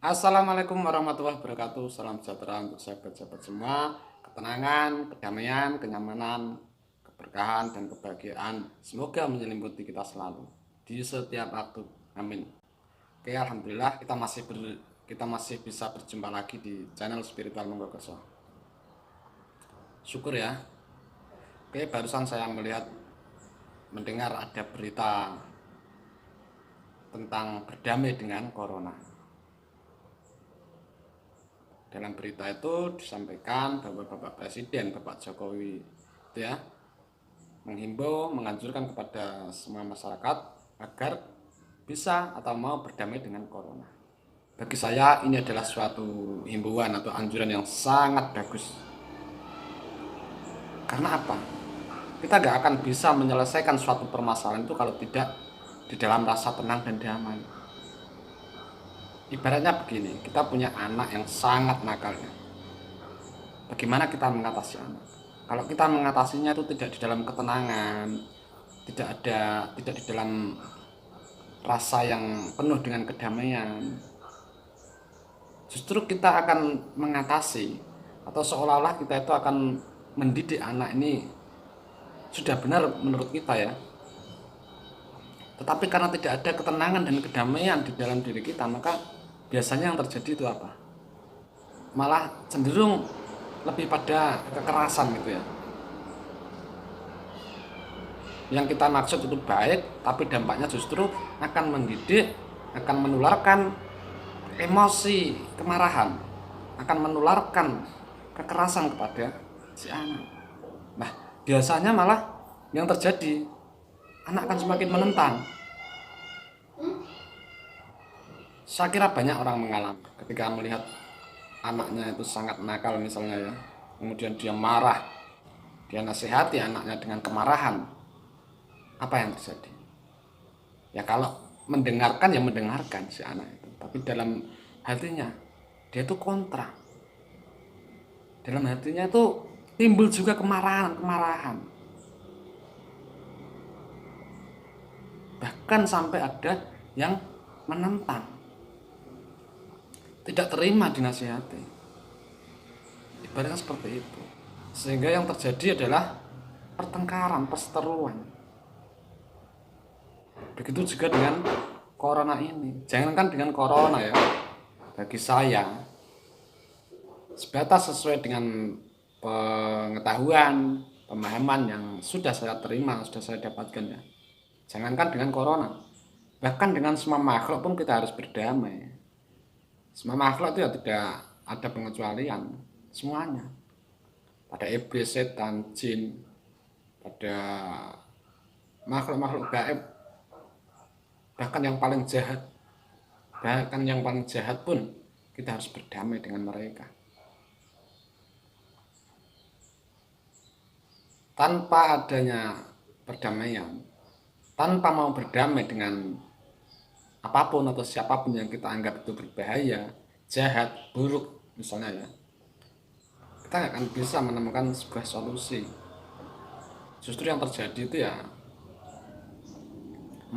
Assalamualaikum warahmatullahi wabarakatuh. Salam sejahtera untuk sahabat-sahabat semua. Ketenangan, kedamaian, kenyamanan, keberkahan, dan kebahagiaan semoga menyelimuti kita selalu di setiap waktu. Amin. Oke, alhamdulillah kita masih bisa berjumpa lagi di channel Spiritual Monggokerso. Syukur ya. Oke, barusan saya mendengar ada berita tentang berdamai dengan corona. Dalam berita itu disampaikan bahwa Bapak Presiden, Bapak Jokowi itu ya, menghimbau, menganjurkan kepada semua masyarakat agar bisa atau mau berdamai dengan corona. Bagi saya ini adalah suatu himbauan atau anjuran yang sangat bagus. Karena apa? Kita nggak akan bisa menyelesaikan suatu permasalahan itu kalau tidak di dalam rasa tenang dan damai. Ibaratnya begini, kita punya anak yang sangat nakal ya. Bagaimana kita mengatasi anak? Kalau kita mengatasinya itu tidak di dalam ketenangan, tidak di dalam rasa yang penuh dengan kedamaian, justru kita akan mengatasi atau seolah-olah kita itu akan mendidik anak ini sudah benar menurut kita ya. Tetapi karena tidak ada ketenangan dan kedamaian di dalam diri kita, maka biasanya yang terjadi itu apa? Malah cenderung lebih pada kekerasan gitu ya. Yang kita maksud itu baik, tapi dampaknya justru akan mendidik, akan menularkan emosi kemarahan, akan menularkan kekerasan kepada si anak. Nah, biasanya malah yang terjadi, anak akan semakin menentang. Saya kira banyak orang mengalami ketika melihat anaknya itu sangat nakal misalnya ya, kemudian dia marah, dia nasihati anaknya dengan kemarahan. Apa yang terjadi? Ya kalau mendengarkan ya mendengarkan si anak itu, tapi dalam hatinya dia itu kontra. Dalam hatinya itu timbul juga kemarahan. Bahkan sampai ada yang menentang, tidak terima dinasihati. Ibaratnya seperti itu. Sehingga yang terjadi adalah pertengkaran, perseteruan. Begitu juga dengan corona ini. Jangankan dengan corona ya, bagi saya sebatas sesuai dengan pengetahuan, pemahaman yang sudah saya terima, sudah saya dapatkan ya. Jangankan dengan corona, bahkan dengan semua makhluk pun kita harus berdamai. Semua makhluk itu ya tidak ada pengecualian, semuanya. Pada iblis, setan, jin, pada makhluk-makhluk gaib, bahkan yang paling jahat pun kita harus berdamai dengan mereka. Tanpa adanya perdamaian, tanpa mau berdamai dengan apapun atau siapapun yang kita anggap itu berbahaya, jahat, buruk misalnya ya, kita nggak akan bisa menemukan sebuah solusi. Justru yang terjadi itu ya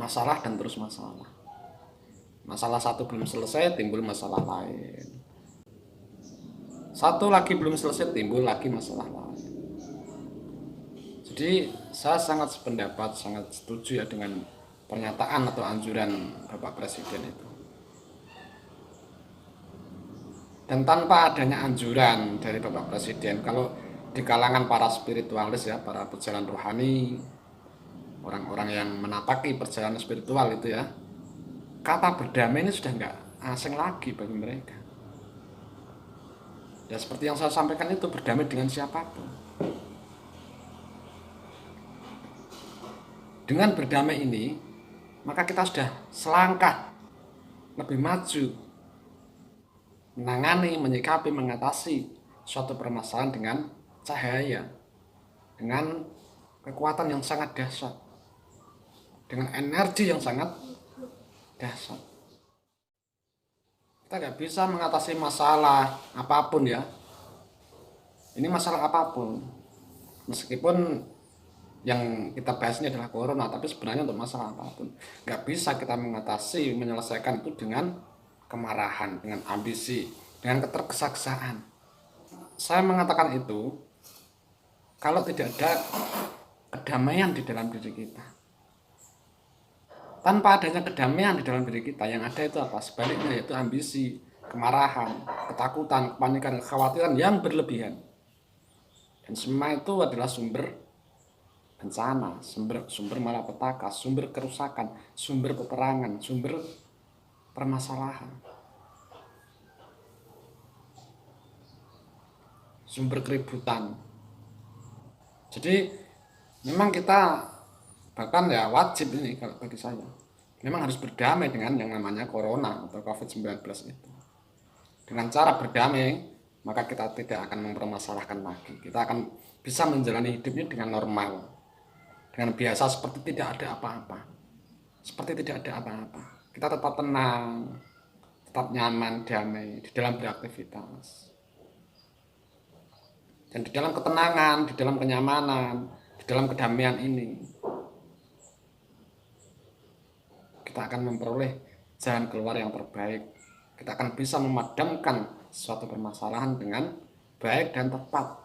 masalah dan terus masalah. Masalah satu belum selesai, timbul masalah lain. Satu lagi belum selesai, timbul lagi masalah lain. Jadi saya sangat sependapat, sangat setuju ya dengan pernyataan atau anjuran Bapak Presiden itu. Dan tanpa adanya anjuran dari Bapak Presiden, kalau di kalangan para spiritualis ya, para pejalan rohani, orang-orang yang menapaki perjalanan spiritual itu ya, kata berdamai ini sudah nggak asing lagi bagi mereka. Ya seperti yang saya sampaikan itu, berdamai dengan siapapun. Dengan berdamai ini, maka kita sudah selangkah lebih maju menangani, menyikapi, mengatasi suatu permasalahan dengan cahaya, dengan kekuatan yang sangat dahsyat, dengan energi yang sangat dahsyat. Kita nggak bisa mengatasi masalah apapun ya. Ini masalah apapun, meskipun yang kita bahas ini adalah corona, tapi sebenarnya untuk masalah apapun nggak bisa kita mengatasi, menyelesaikan itu dengan kemarahan, dengan ambisi, dengan ketergesa-gesaan. Saya mengatakan itu kalau tidak ada kedamaian di dalam diri kita. Tanpa adanya kedamaian di dalam diri kita, yang ada itu apa? Sebaliknya, yaitu ambisi, kemarahan, ketakutan, kepanikan, kekhawatiran yang berlebihan. Dan semua itu adalah sumber bencana, sumber malapetaka, sumber kerusakan, sumber peperangan, sumber permasalahan, sumber keributan. Jadi memang kita bahkan ya wajib ini kalau bagi saya memang harus berdamai dengan yang namanya corona atau COVID-19 itu. Dengan cara berdamai, maka kita tidak akan mempermasalahkan lagi. Kita akan bisa menjalani hidup ini dengan normal, dengan biasa, seperti tidak ada apa-apa. Seperti tidak ada apa-apa. Kita tetap tenang, tetap nyaman, damai di dalam beraktivitas. Dan di dalam ketenangan, di dalam kenyamanan, di dalam kedamaian ini, kita akan memperoleh jalan keluar yang terbaik. Kita akan bisa memadamkan suatu permasalahan dengan baik dan tepat.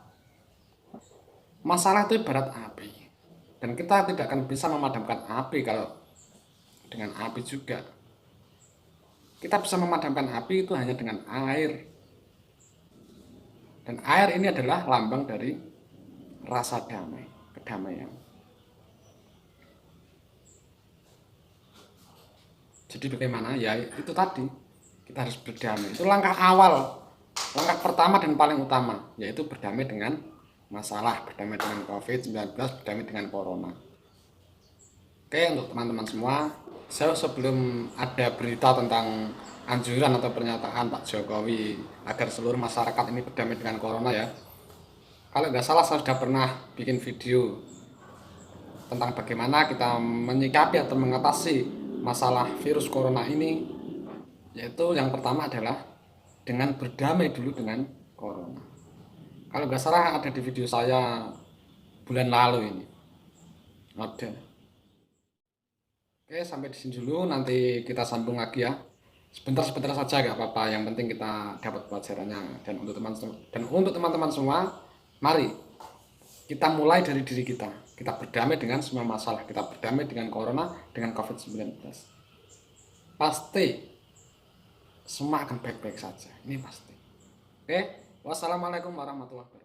Masalah itu ibarat api, dan kita tidak akan bisa memadamkan api kalau dengan api juga. Kita bisa memadamkan api itu hanya dengan air. Dan air ini adalah lambang dari rasa damai, kedamaian. Jadi bagaimana? Ya itu tadi, kita harus berdamai. Itu langkah awal, langkah pertama dan paling utama, yaitu berdamai dengan masalah, berdamai dengan COVID-19, berdamai dengan corona. Oke, untuk teman-teman semua, saya sebelum ada berita tentang anjuran atau pernyataan Pak Jokowi agar seluruh masyarakat ini berdamai dengan corona ya, kalau nggak salah saya sudah pernah bikin video tentang bagaimana kita menyikapi atau mengatasi masalah virus corona ini, yaitu yang pertama adalah dengan berdamai dulu dengan corona. Kalau nggak salah ada di video saya bulan lalu ini ada. Oke, sampai di sini dulu, nanti kita sambung lagi ya, sebentar saja nggak apa-apa, yang penting kita dapat pelajarannya. Dan untuk teman-teman semua, mari kita mulai dari diri kita. Kita berdamai dengan semua masalah. Kita berdamai dengan corona, dengan COVID-19. Pasti semua akan baik-baik saja. Ini pasti. Oke, wassalamualaikum warahmatullahi wabarakatuh.